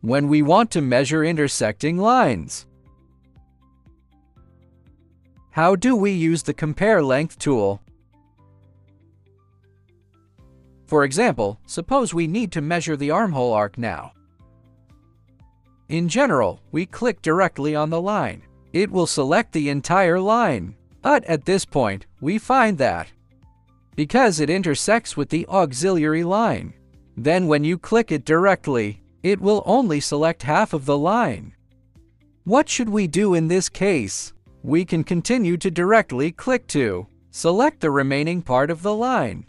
when we want to measure intersecting lines. How do we use the Compare Length tool? For example, suppose we need to measure the armhole arc now. In general, we click directly on the line. It will select the entire line. But at this point, we find that because it intersects with the auxiliary line, then when you click it directly, it will only select half of the line. What should we do in this case? We can continue to directly click to select the remaining part of the line.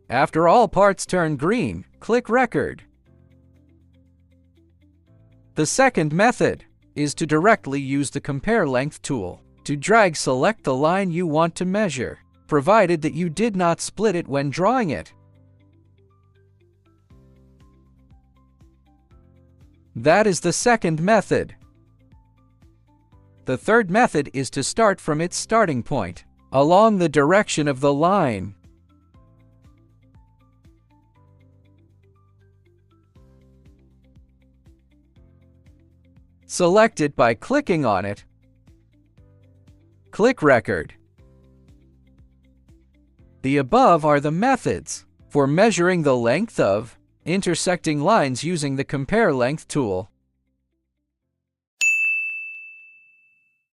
After all parts turn green, click Record. The second method is to directly use the Compare Length tool to select the line you want to measure, provided that you did not split it when drawing it. That is the second method. The third method is to start from its starting point, along the direction of the line. Select it by clicking on it. Click Record. The above are the methods for measuring the length of intersecting lines using the Compare Length tool.